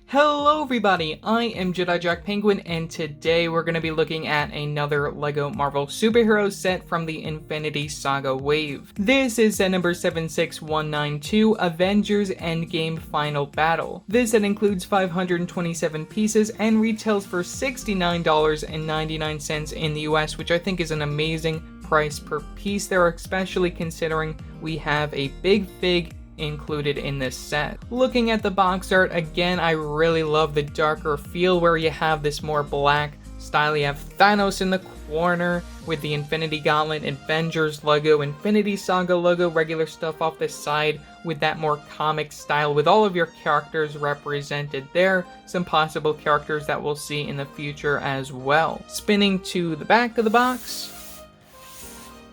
Hello everybody, I am Jedi Jack Penguin, and today we're going to be looking at another LEGO Marvel superhero set from the Infinity Saga wave. This is set number 76192, Avengers Endgame Final Battle. This set includes 527 pieces and retails for $69.99 in the US, which I think is an amazing price per piece there, especially considering we have a big fig included in this set. Looking at the box art, again, I really love the darker feel where you have this more black style. You have Thanos in the corner with the Infinity Gauntlet, Avengers logo, Infinity Saga logo, regular stuff off the side with that more comic style with all of your characters represented there. Some possible characters that we'll see in the future as well. Spinning to the back of the box,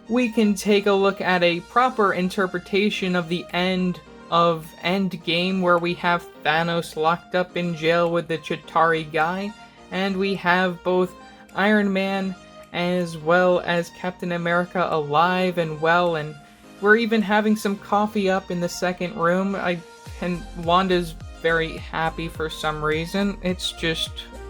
we can take a look at a proper interpretation of the end of Endgame, where we have Thanos locked up in jail with the Chitauri guy, and we have both Iron Man as well as Captain America alive and well, and we're even having some coffee up in the second room. And Wanda's very happy for some reason.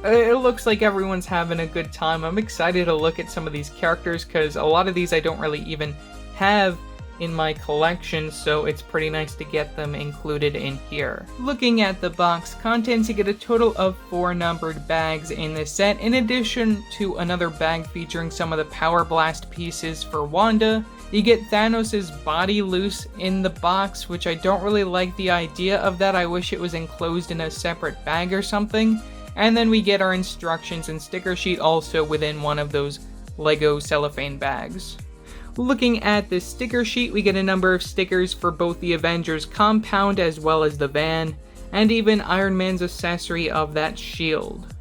It looks like everyone's having a good time. I'm excited to look at some of these characters because a lot of these I don't really even have in my collection, so it's pretty nice to get them included in here. Looking at the box contents, you get a total of 4 numbered bags in this set, in addition to another bag featuring some of the Power Blast pieces for Wanda. You get Thanos' body loose in the box, which I don't really like the idea of that. I wish it was enclosed in a separate bag or something. And then we get our instructions and sticker sheet also within one of those LEGO cellophane bags. Looking at the sticker sheet, we get a number of stickers for both the Avengers compound as well as the van, and even Iron Man's accessory of that shield.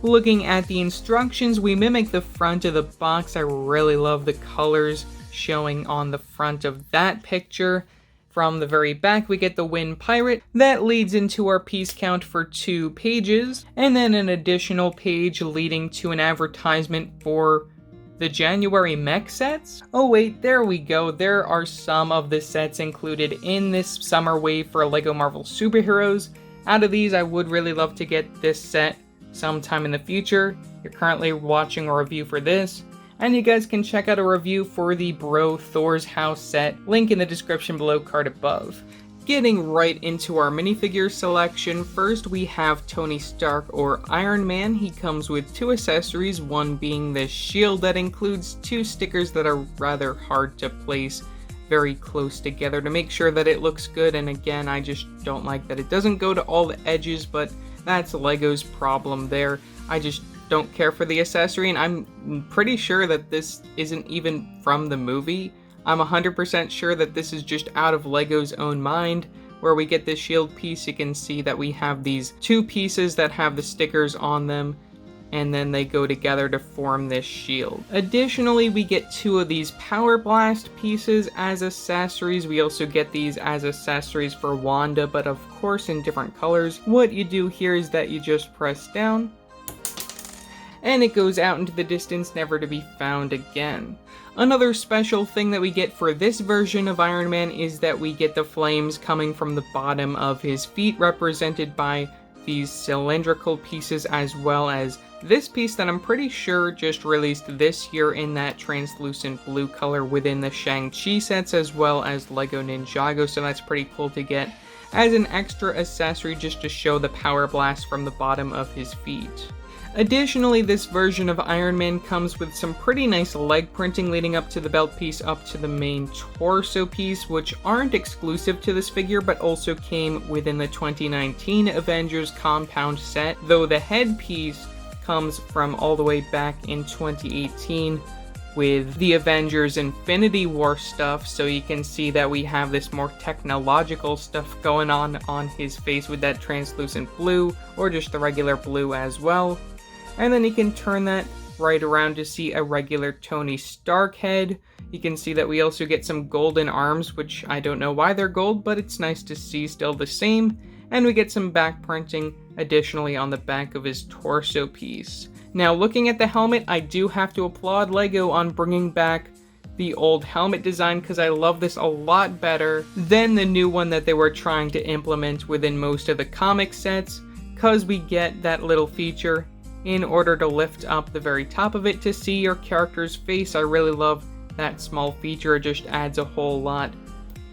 Looking at the instructions, we mimic the front of the box. I really love the colors showing on the front of that picture. From the very back, we get the Wind Pirate. That leads into our piece count for 2 pages, and then an additional page leading to an advertisement for the January mech sets. Oh wait, there we go. There are some of the sets included in this summer wave for LEGO Marvel superheroes. Out of these, I would really love to get this set sometime in the future. You're currently watching a review for this, and you guys can check out a review for the Bro Thor's House set, link in the description below, card above. Getting right into our minifigure selection, first we have Tony Stark or Iron Man. He comes with 2 accessories, one being this shield that includes 2 stickers that are rather hard to place very close together to make sure that it looks good, and again, I just don't like that it doesn't go to all the edges, but that's LEGO's problem there. I just don't care for the accessory, and I'm pretty sure that this isn't even from the movie. I'm 100% sure that this is just out of LEGO's own mind. Where we get this shield piece, you can see that we have these 2 pieces that have the stickers on them, and then they go together to form this shield. Additionally, we get 2 of these Power Blast pieces as accessories. We also get these as accessories for Wanda, but of course in different colors. What you do here is that you just press down, and it goes out into the distance, never to be found again. Another special thing that we get for this version of Iron Man is that we get the flames coming from the bottom of his feet, represented by these cylindrical pieces, as well as this piece that I'm pretty sure just released this year in that translucent blue color within the Shang-Chi sets, as well as LEGO Ninjago, so that's pretty cool to get as an extra accessory just to show the power blast from the bottom of his feet. Additionally, this version of Iron Man comes with some pretty nice leg printing leading up to the belt piece up to the main torso piece, which aren't exclusive to this figure but also came within the 2019 Avengers compound set, though the head piece comes from all the way back in 2018 with the Avengers Infinity War stuff, so you can see that we have this more technological stuff going on his face with that translucent blue, or just the regular blue as well. And then you can turn that right around to see a regular Tony Stark head. You can see that we also get some golden arms, which I don't know why they're gold, but it's nice to see still the same. And we get some back printing additionally on the back of his torso piece. Now, looking at the helmet, I do have to applaud LEGO on bringing back the old helmet design, because I love this a lot better than the new one that they were trying to implement within most of the comic sets. because we get that little feature in order to lift up the very top of it to see your character's face. I really love that small feature. It just adds a whole lot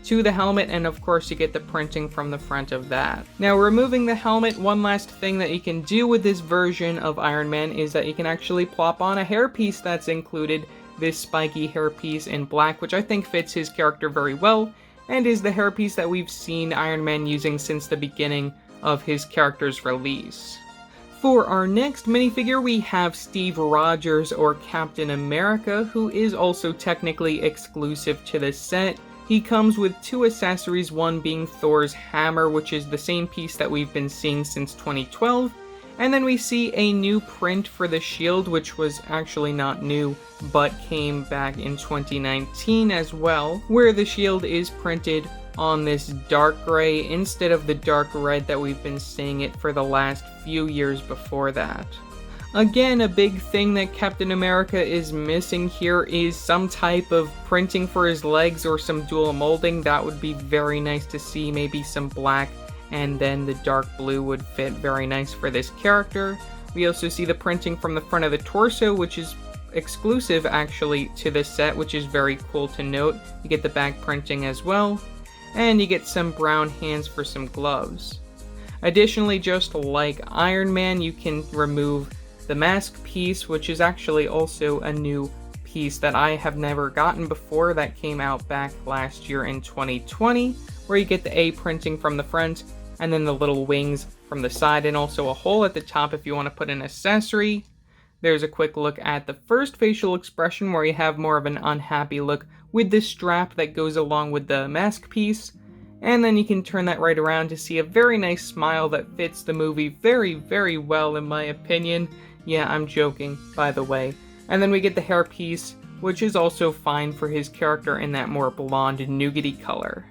to the helmet, and of course you get the printing from the front of that. Now, removing the helmet, one last thing that you can do with this version of Iron Man is that you can actually plop on a hairpiece that's included, this spiky hairpiece in black, which I think fits his character very well, and is the hairpiece that we've seen Iron Man using since the beginning of his character's release. For our next minifigure, we have Steve Rogers, or Captain America, who is also technically exclusive to this set. He comes with two accessories, one being Thor's hammer, which is the same piece that we've been seeing since 2012, and then we see a new print for the shield, which was actually not new, but came back in 2019 as well, where the shield is printed on this dark gray instead of the dark red that we've been seeing it for the last few years before that. Again, a big thing that Captain America is missing here is some type of printing for his legs or some dual molding. That would be very nice to see. Maybe some black and then the dark blue would fit very nice for this character. We also see the printing from the front of the torso, which is exclusive actually to this set, which is very cool to note. You get the back printing as well, and you get some brown hands for some gloves. Additionally, just like Iron Man, you can remove the mask piece, which is actually also a new piece that I have never gotten before, that came out back last year in 2020, where you get the A printing from the front, and then the little wings from the side, and also a hole at the top if you want to put an accessory. There's a quick look at the first facial expression, where you have more of an unhappy look with this strap that goes along with the mask piece, and then you can turn that right around to see a very nice smile that fits the movie very, very well in my opinion. Yeah, I'm joking, by the way. And then we get the hair piece, which is also fine for his character in that more blonde nougaty color.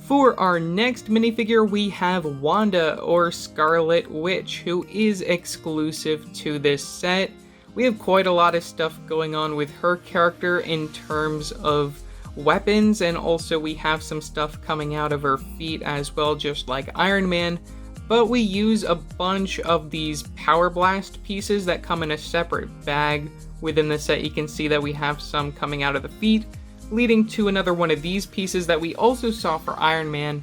For our next minifigure, we have Wanda, or Scarlet Witch, who is exclusive to this set. We have quite a lot of stuff going on with her character in terms of weapons, and also we have some stuff coming out of her feet as well, just like Iron Man. But we use a bunch of these Power Blast pieces that come in a separate bag within the set. You can see that we have some coming out of the feet, leading to another one of these pieces that we also saw for Iron Man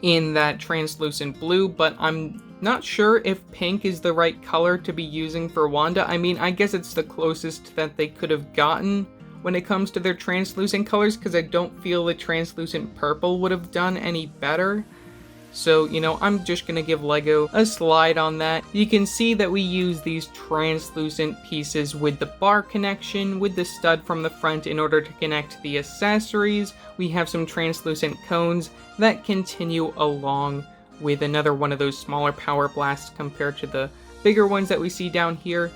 in that translucent blue, but I'm not sure if pink is the right color to be using for Wanda. I mean, I guess it's the closest that they could have gotten when it comes to their translucent colors, because I don't feel the translucent purple would have done any better. So, you know, I'm just gonna give Lego a slide on that. You can see that we use these translucent pieces with the bar connection, with the stud from the front in order to connect the accessories. We have some translucent cones that continue along with another one of those smaller Power Blasts compared to the bigger ones that we see down here.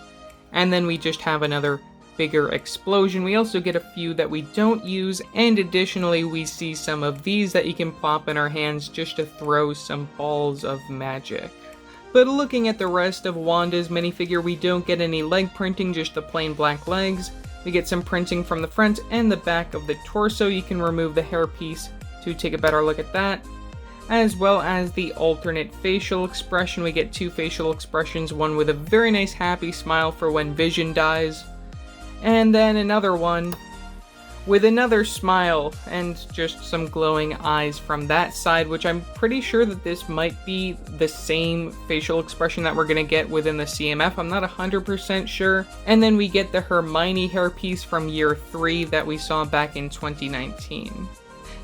And then we just have another bigger explosion. We also get a few that we don't use, and additionally we see some of these that you can pop in our hands just to throw some balls of magic. But looking at the rest of Wanda's minifigure, we don't get any leg printing, just the plain black legs. We get some printing from the front and the back of the torso. You can remove the hairpiece to take a better look at that, as well as the alternate facial expression. We get two facial expressions, one with a very nice happy smile for when Vision dies, and then another one with another smile and just some glowing eyes from that side, which I'm pretty sure that this might be the same facial expression that we're going to get within the CMF. I'm not 100% sure. And then we get the Hermione hairpiece from year 3 that we saw back in 2019.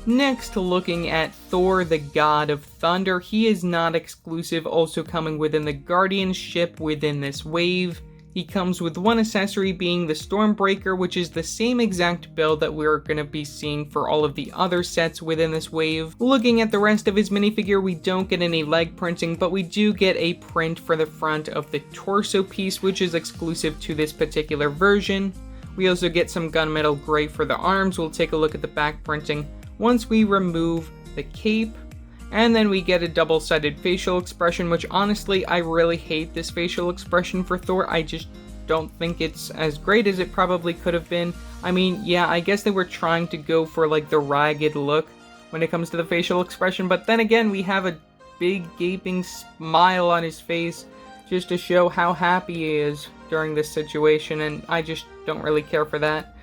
Next, looking at Thor, the God of Thunder. He is not exclusive, also coming within the Guardian ship within this wave. He comes with one accessory being the Stormbreaker, which is the same exact build that we're going to be seeing for all of the other sets within this wave. Looking at the rest of his minifigure, we don't get any leg printing, but we do get a print for the front of the torso piece, which is exclusive to this particular version. We also get some gunmetal gray for the arms. We'll take a look at the back printing once we remove the cape. And then we get a double-sided facial expression, which honestly, I really hate this facial expression for Thor. I just don't think it's as great as it probably could have been. I mean, yeah, I guess they were trying to go for like the ragged look when it comes to the facial expression, but then again, we have a big gaping smile on his face just to show how happy he is during this situation, and I just don't really care for that.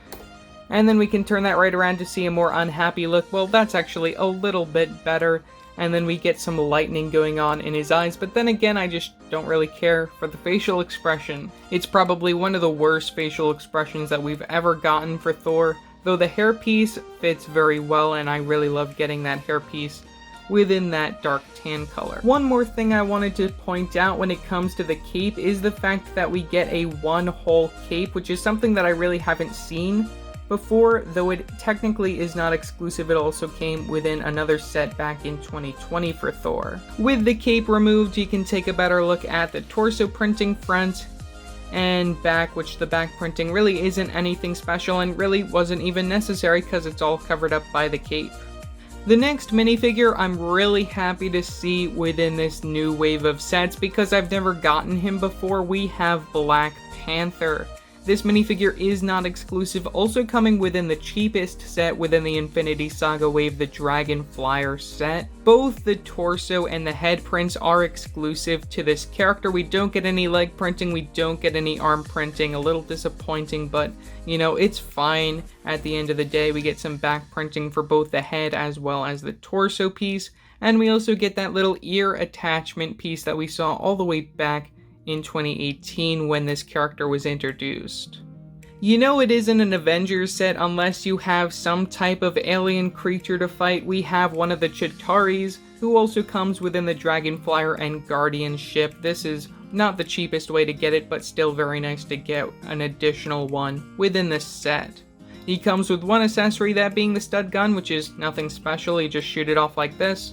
And then we can turn that right around to see a more unhappy look. Well, that's actually a little bit better. And then we get some lightning going on in his eyes, but then again, I just don't really care for the facial expression. It's probably one of the worst facial expressions that we've ever gotten for Thor, though the hairpiece fits very well, and I really love getting that hairpiece within that dark tan color. One more thing I wanted to point out when it comes to the cape is the fact that we get a one-hole cape, which is something that I really haven't seen before, though it technically is not exclusive. It also came within another set back in 2020 for Thor. With the cape removed, you can take a better look at the torso printing front and back, which the back printing really isn't anything special and really wasn't even necessary because it's all covered up by the cape. The next minifigure I'm really happy to see within this new wave of sets because I've never gotten him before. We have Black Panther. This minifigure is not exclusive, also coming within the cheapest set within the Infinity Saga wave, the Dragon Flyer set. Both the torso and the head prints are exclusive to this character. We don't get any leg printing, we don't get any arm printing, a little disappointing, but you know, it's fine. At the end of the day, we get some back printing for both the head as well as the torso piece, and we also get that little ear attachment piece that we saw all the way back in 2018 when this character was introduced. You know it isn't an Avengers set unless you have some type of alien creature to fight. We have one of the Chitaris, who also comes within the Dragon Flyer and Guardian ship. This is not the cheapest way to get it, but still very nice to get an additional one within this set. He comes with one accessory, that being the stud gun, which is nothing special. You just shoot it off like this,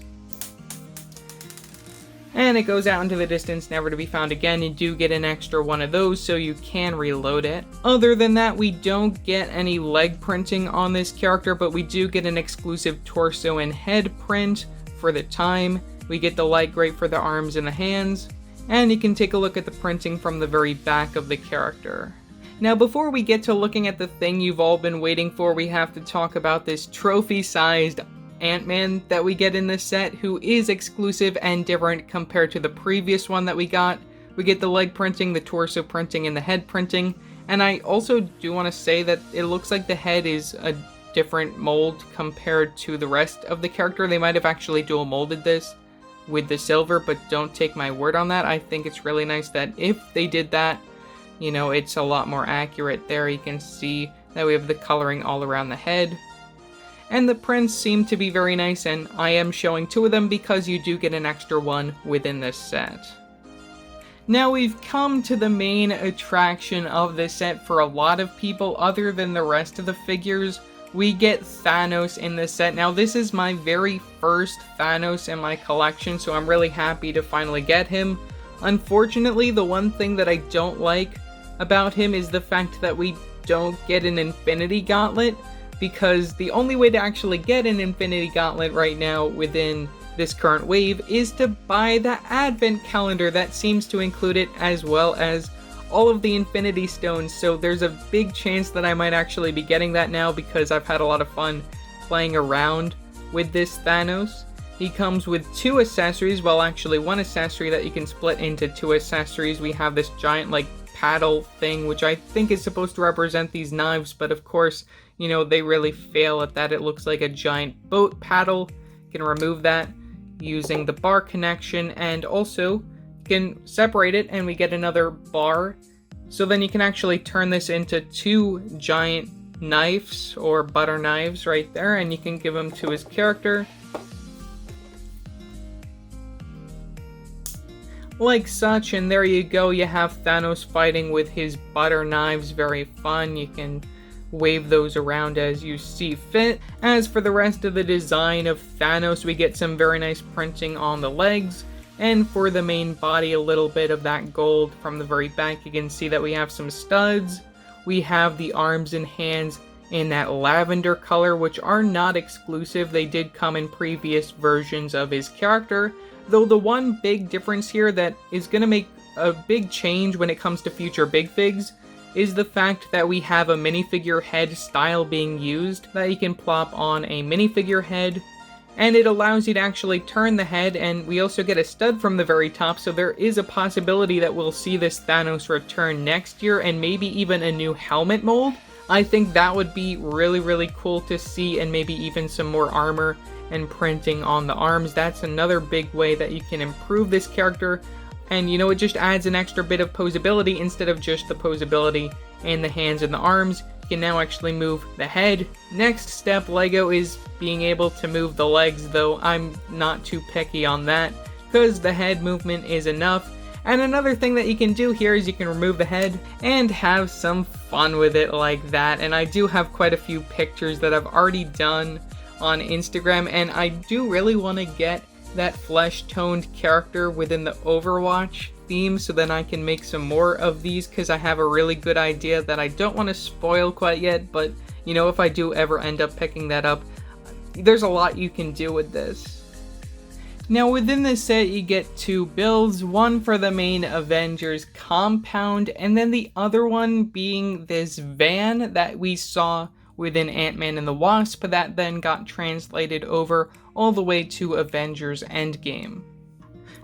and it goes out into the distance, never to be found again. You do get an extra one of those, so you can reload it. Other than that, we don't get any leg printing on this character, but we do get an exclusive torso and head print for the time. We get the light gray for the arms and the hands, and you can take a look at the printing from the very back of the character. Now, before we get to looking at the thing you've all been waiting for, we have to talk about this trophy-sized Ant-Man that we get in this set, who is exclusive and different compared to the previous one that we got. We get the leg printing, the torso printing, and the head printing, and I also do want to say that it looks like the head is a different mold compared to the rest of the character. They might have actually dual molded this with the silver, but don't take my word on that. I think it's really nice that if they did that, you know, it's a lot more accurate there. You can see that we have the coloring all around the head. And the prints seem to be very nice, and I am showing two of them because you do get an extra one within this set. Now we've come to the main attraction of this set for a lot of people other than the rest of the figures. We get Thanos in this set. Now this is my very first Thanos in my collection, so I'm really happy to finally get him. Unfortunately, the one thing that I don't like about him is the fact that we don't get an Infinity Gauntlet, because the only way to actually get an Infinity Gauntlet right now within this current wave is to buy the Advent Calendar that seems to include it, as well as all of the Infinity Stones, so there's a big chance that I might actually be getting that now because I've had a lot of fun playing around with this Thanos. He comes with two accessories, well actually one accessory that you can split into two accessories. We have this giant like paddle thing, which I think is supposed to represent these knives, but of course, you know, they really fail at that. It looks like a giant boat paddle. You can remove that using the bar connection, and also you can separate it and we get another bar. So then you can actually turn this into two giant knives or butter knives right there, and you can give them to his character like such, and there you go. You have Thanos fighting with his butter knives. Very fun. You can wave those around as you see fit. As for the rest of the design of Thanos, we get some very nice printing on the legs, and for the main body, a little bit of that gold from the very back. You can see that we have some studs. We have the arms and hands in that lavender color, which are not exclusive. They did come in previous versions of his character, though the one big difference here that is going to make a big change when it comes to future Big Figs is the fact that we have a minifigure head style being used, that you can plop on a minifigure head And it allows you to actually turn the head, and we also get a stud from the very top, so there is a possibility that we'll see this Thanos return next year, and maybe even a new helmet mold. I think that would be really cool to see, and maybe even some more armor and printing on the arms. That's another big way that you can improve this character, and you know, it just adds an extra bit of posability instead of just the posability in the hands and the arms. You can now actually move the head. Next step, LEGO, is being able to move the legs, though I'm not too picky on that, because the head movement is enough. And another thing that you can do here is you can remove the head and have some fun with it like that. And I do have quite a few pictures that I've already done on Instagram, and I do really want to get that flesh-toned character within the Overwatch theme, so then I can make some more of these, because I have a really good idea that I don't want to spoil quite yet, but you know, if I do ever end up picking that up, there's a lot you can do with this. Now within this set you get two builds, one for the main Avengers compound, and then the other one being this van that we saw within Ant-Man and the Wasp that then got translated over all the way to Avengers Endgame.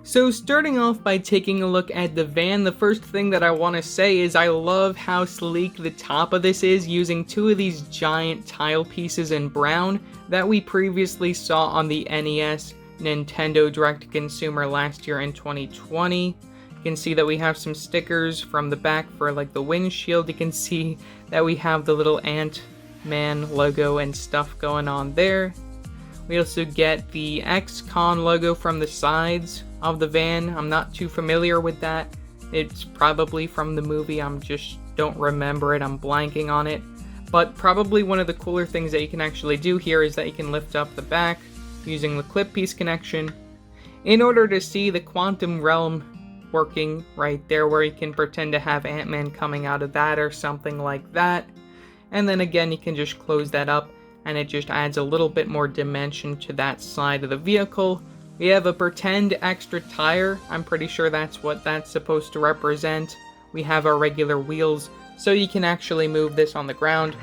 So starting off by taking a look at the van, the first thing that I want to say is I love how sleek the top of this is, using two of these giant tile pieces in brown that we previously saw on the NES Nintendo Direct-to-Consumer last year in 2020. You can see that we have some stickers from the back for like the windshield. You can see that we have the little Ant-Man logo and stuff going on there. We also get the X-Con logo from the sides of the van. I'm not too familiar with that. It's probably from the movie, don't remember it, I'm blanking on it. But probably one of the cooler things that you can actually do here is that you can lift up the back using the clip piece connection in order to see the quantum realm working right there, where you can pretend to have Ant-Man coming out of that or something like that. And then again, you can just close that up, and it just adds a little bit more dimension to that side of the vehicle. We have a pretend extra tire. I'm pretty sure that's what that's supposed to represent. We have our regular wheels, so you can actually move this on the ground.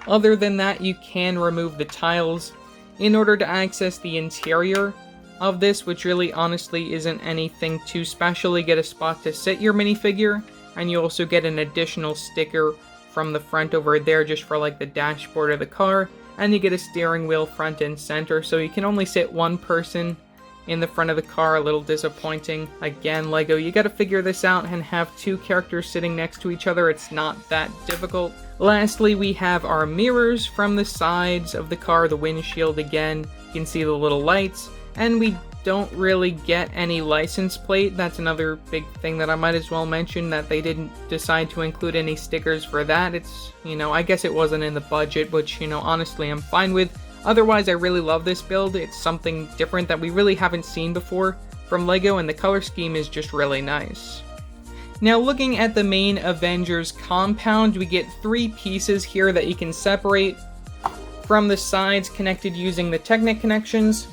Other than that, you can remove the tiles in order to access the interior of this, which really honestly isn't anything too special. You get a spot to sit your minifigure, and you also get an additional sticker from the front over there just for like the dashboard of the car, and you get a steering wheel front and center, so you can only sit one person in the front of the car. A little disappointing. Again, LEGO, you gotta figure this out and have two characters sitting next to each other. It's not that difficult. Lastly, we have our mirrors from the sides of the car, the windshield again. You can see the little lights, and we don't really get any license plate. That's another big thing that I might as well mention, that they didn't decide to include any stickers for that. It's, you know, I guess it wasn't in the budget, which, you know, honestly I'm fine with. Otherwise, I really love this build. It's something different that we really haven't seen before from LEGO, and the color scheme is just really nice. Now, looking at the main Avengers compound, we get three pieces here that you can separate from the sides, connected using the Technic connections.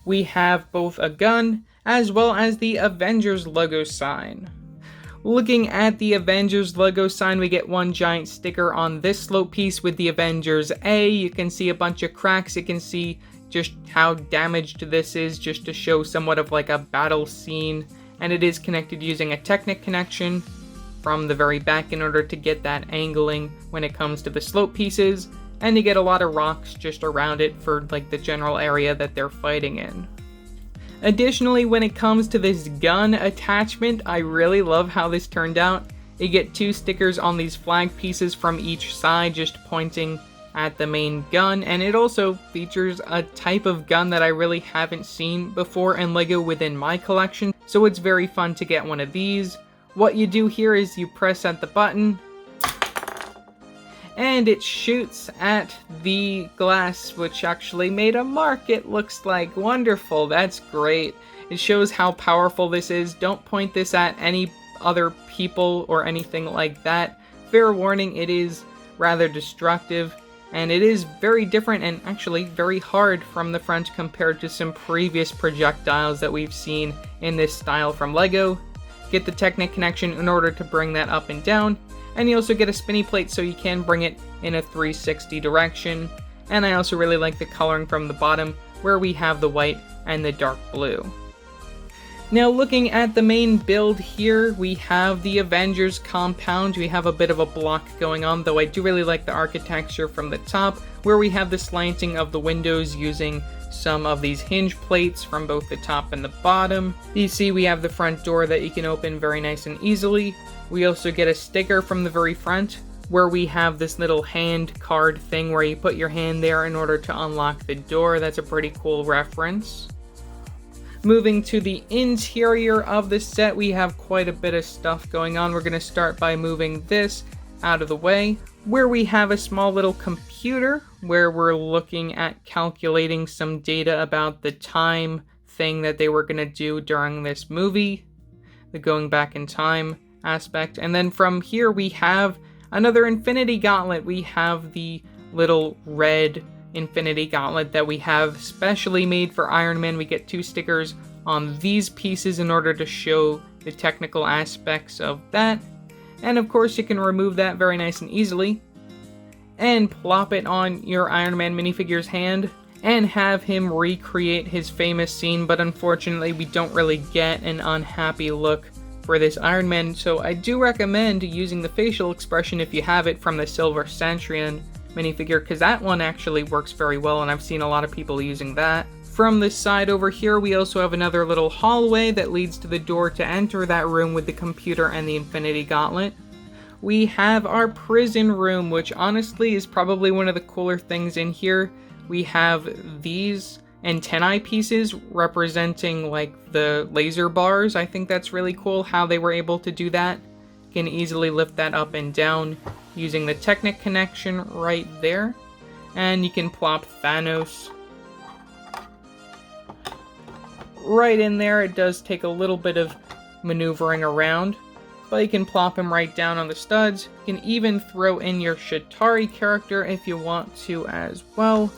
We have both a gun as well as the Avengers logo sign. Looking at the Avengers logo sign, we get one giant sticker on this slope piece with the Avengers A. You can see a bunch of cracks. You can see just how damaged this is, just to show somewhat of like a battle scene. And it is connected using a Technic connection from the very back in order to get that angling when it comes to the slope pieces. And you get a lot of rocks just around it for like the general area that they're fighting in. Additionally, when it comes to this gun attachment, I really love how this turned out. You get two stickers on these flag pieces from each side, just pointing at the main gun, and it also features a type of gun that I really haven't seen before in LEGO within my collection, so it's very fun to get one of these. What you do here is you press at the button, and it shoots at the glass, which actually made a mark, it looks like. Wonderful, that's great. It shows how powerful this is. Don't point this at any other people or anything like that. Fair warning, it is rather destructive, and it is very different and actually very hard from the front compared to some previous projectiles that we've seen in this style from LEGO. Get the Technic connection in order to bring that up and down. And you also get a spinny plate so you can bring it in a 360 direction. And I also really like the coloring from the bottom, where we have the white and the dark blue. Now looking at the main build here, we have the Avengers compound. We have a bit of a block going on, though I do really like the architecture from the top, where we have the slanting of the windows using some of these hinge plates from both the top and the bottom. You see we have the front door that you can open very nice and easily. We also get a sticker from the very front, where we have this little hand card thing where you put your hand there in order to unlock the door. That's a pretty cool reference. Moving to the interior of the set, we have quite a bit of stuff going on. We're going to start by moving this out of the way, where we have a small little computer where we're looking at calculating some data about the time thing that they were going to do during this movie, the going back in time aspect. And then from here we have another Infinity Gauntlet. We have the little red Infinity Gauntlet that we have specially made for Iron Man. We get 2 stickers on these pieces in order to show the technical aspects of that. And of course you can remove that very nice and easily and plop it on your Iron Man minifigure's hand and have him recreate his famous scene, but unfortunately we don't really get an unhappy look for this Iron Man, so I do recommend using the facial expression if you have it from the Silver Centurion minifigure, because that one actually works very well and I've seen a lot of people using that. From this side over here we also have another little hallway that leads to the door to enter that room with the computer and the Infinity Gauntlet. We have our prison room, which honestly is probably one of the cooler things in here. We have these antennae pieces representing like the laser bars. I think that's really cool how they were able to do that. You can easily lift that up and down using the Technic connection right there. And you can plop Thanos right in there. It does take a little bit of maneuvering around, but you can plop him right down on the studs. You can even throw in your Shatari character if you want to as well.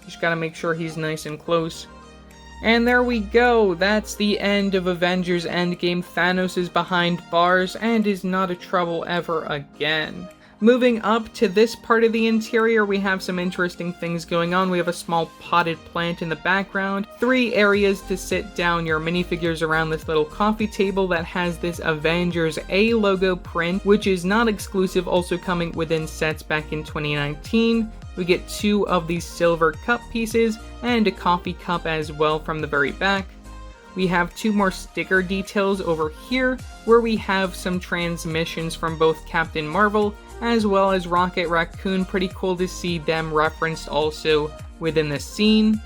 Just gotta make sure he's nice and close. And there we go, that's the end of Avengers Endgame. Thanos is behind bars and is not a trouble ever again. Moving up to this part of the interior, we have some interesting things going on. We have a small potted plant in the background, 3 areas to sit down your minifigures around this little coffee table that has this Avengers A logo print, which is not exclusive, also coming within sets back in 2019. We get 2 of these silver cup pieces and a coffee cup as well from the very back. We have 2 more sticker details over here where we have some transmissions from both Captain Marvel as well as Rocket Raccoon. Pretty cool to see them referenced also within the scene.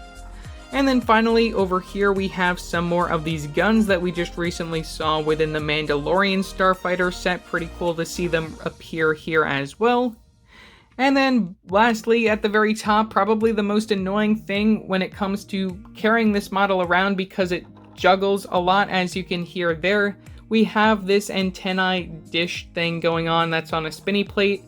And then finally over here we have some more of these guns that we just recently saw within the Mandalorian Starfighter set. Pretty cool to see them appear here as well. And then lastly, at the very top, probably the most annoying thing when it comes to carrying this model around because it juggles a lot, as you can hear there, we have this antennae dish thing going on that's on a spinny plate.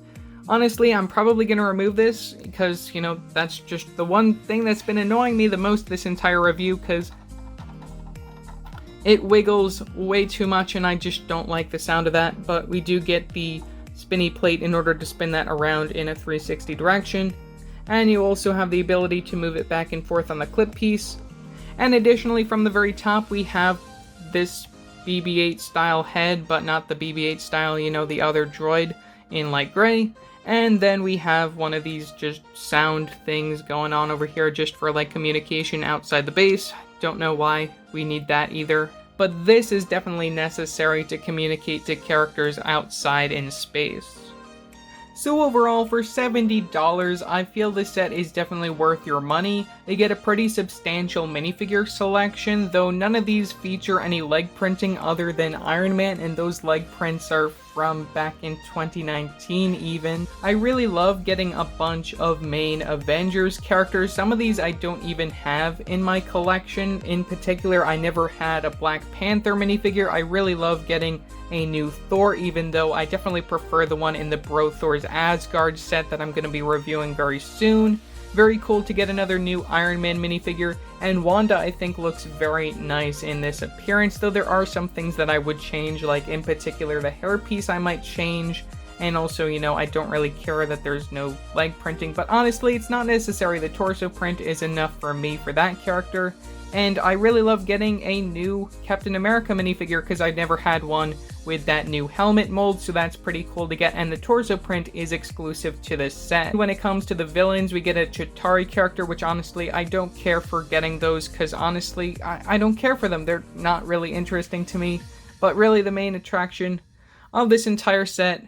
Honestly, I'm probably going to remove this because, you know, that's just the one thing that's been annoying me the most this entire review, because it wiggles way too much and I just don't like the sound of that. But we do get the spinny plate in order to spin that around in a 360 direction, and you also have the ability to move it back and forth on the clip piece. And additionally, from the very top we have this BB-8 style head, but not the BB-8 style, you know, the other droid in light gray. And then we have one of these just sound things going on over here just for like communication outside the base. Don't know why we need that either, but this is definitely necessary to communicate to characters outside in space. So overall, for $70, I feel this set is definitely worth your money. They get a pretty substantial minifigure selection, though none of these feature any leg printing other than Iron Man, and those leg prints are from back in 2019 even. I really love getting a bunch of main Avengers characters. Some of these I don't even have in my collection. In particular, I never had a Black Panther minifigure. I really love getting a new Thor, even though I definitely prefer the one in the Bro Thor's Asgard set that I'm going to be reviewing very soon. Very cool to get another new Iron Man minifigure, and Wanda I think looks very nice in this appearance, though there are some things that I would change, like in particular the hairpiece I might change, And also, you know, I don't really care that there's no leg printing, but honestly, it's not necessary. The torso print is enough for me for that character. And I really love getting a new Captain America minifigure because I never had one with that new helmet mold, so that's pretty cool to get, and the torso print is exclusive to this set. When it comes to the villains, we get a Chitauri character, which honestly, I don't care for getting those because honestly, I don't care for them. They're not really interesting to me, but really the main attraction of this entire set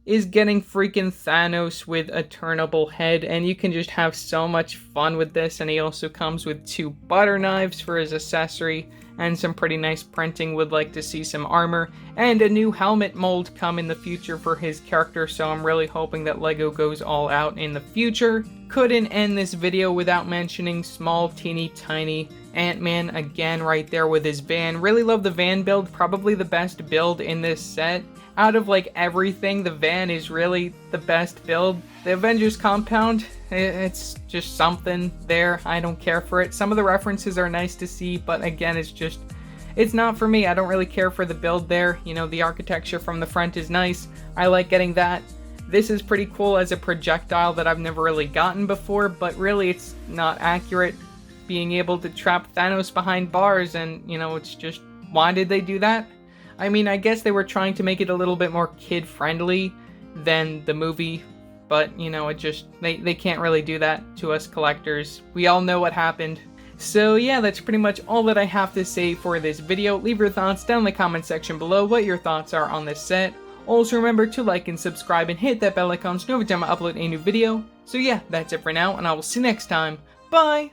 is getting freaking Thanos with a turnable head, and you can just have so much fun with this. And he also comes with 2 butter knives for his accessory and some pretty nice printing. Would like to see some armor and a new helmet mold come in the future for his character, so I'm really hoping that LEGO goes all out in the future. Couldn't end this video without mentioning small teeny tiny Ant-Man again right there with his van. Really love the van build, probably the best build in this set. Out of like everything, the van is really the best build. The Avengers compound, it's just something there. I don't care for it. Some of the references are nice to see, but again, it's not for me. I don't really care for the build there. You know, the architecture from the front is nice. I like getting that. This is pretty cool as a projectile that I've never really gotten before, but really it's not accurate. Being able to trap Thanos behind bars, and you know, it's just, why did they do that? I mean, I guess they were trying to make it a little bit more kid-friendly than the movie, but, you know, it just, they can't really do that to us collectors. We all know what happened. So yeah, that's pretty much all that I have to say for this video. Leave your thoughts down in the comment section below what your thoughts are on this set. Also remember to like and subscribe and hit that bell icon so you know every time I upload a new video. So yeah, that's it for now, and I will see you next time. Bye!